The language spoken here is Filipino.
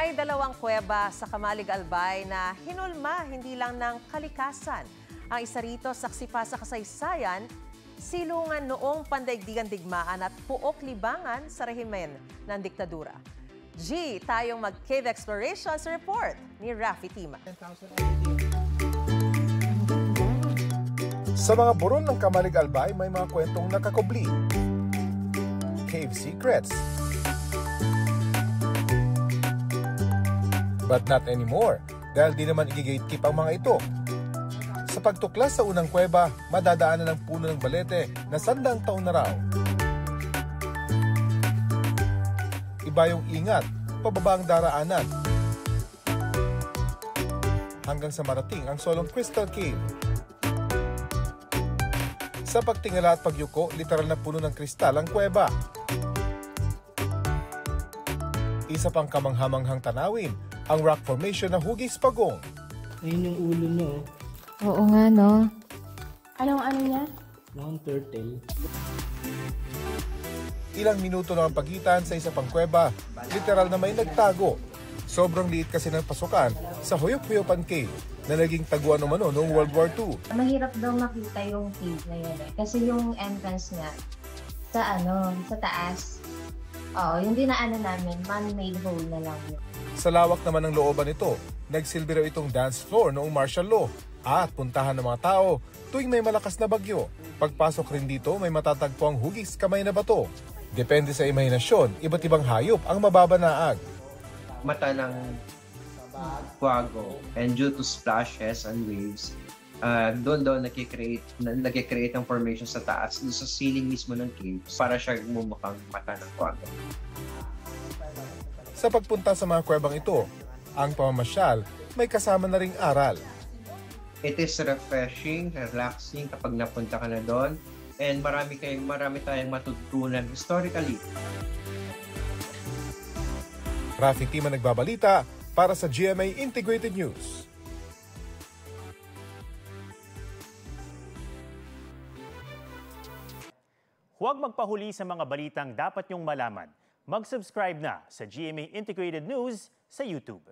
May dalawang kuweba sa Kamalig Albay na hinulma hindi lang ng kalikasan. Ang isa rito saksi pa sa kasaysayan, silungan noong pandaigdigan digmaan at puok libangan sa rehimen ng diktadura. Tayong mag-cave explorations report ni Rafi Tima. Sa mga buron ng Kamalig Albay, may mga kwentong nakakubli. Cave secrets. But not anymore, dahil di naman i-gatekeep ang mga ito. Sa pagtuklas sa unang kuweba, madadaanan ng puno ng balete na 100 taon na raw. Iba yung ingat, pababa ang daraanan. Hanggang sa marating ang solong Crystal Cave. Sa pagtingala at pagyuko, literal na puno ng kristal ang kuweba. Isa pang kamanghamanghang tanawin, ang rock formation ng Hugis Pagong. Ayun yung ulo niyo. Oo nga, no? Anong ano niya? Noong turtle. Ilang minuto lang ang pagitan sa isa pang kuweba, literal na may nagtago. Sobrang liit kasi ng pasukan sa Huyop-Huyopan Cave na naging taguan umano noong World War II. Mahirap daw makita yung cave na yun eh. Kasi yung entrance niya sa taas. Yung dinaanan namin, man-made hole na lang yun. Sa lawak naman ng looban nito, nagsilbi raw itong dance floor noong martial law at puntahan ng mga tao tuwing may malakas na bagyo. Pagpasok rin dito, may matatagpo ang hugis kamay na bato. Depende sa imahinasyon, iba't ibang hayop ang mababanaag. Mata ng Quago, and due to splashes and waves, doon nagkikreate ng formation sa taas, doon sa ceiling mismo ng cave, para siya mumukhang mata ng Quago. Sa pagpunta sa mga kuwebang ito, ang pamamasyal may kasama na ring aral. It is refreshing, relaxing kapag napunta ka na doon, and marami tayong matutunan historically. Rafi Tima nagbabalita para sa GMA Integrated News. Huwag magpahuli sa mga balitang dapat niyong malaman. Mag-subscribe na sa GMA Integrated News sa YouTube.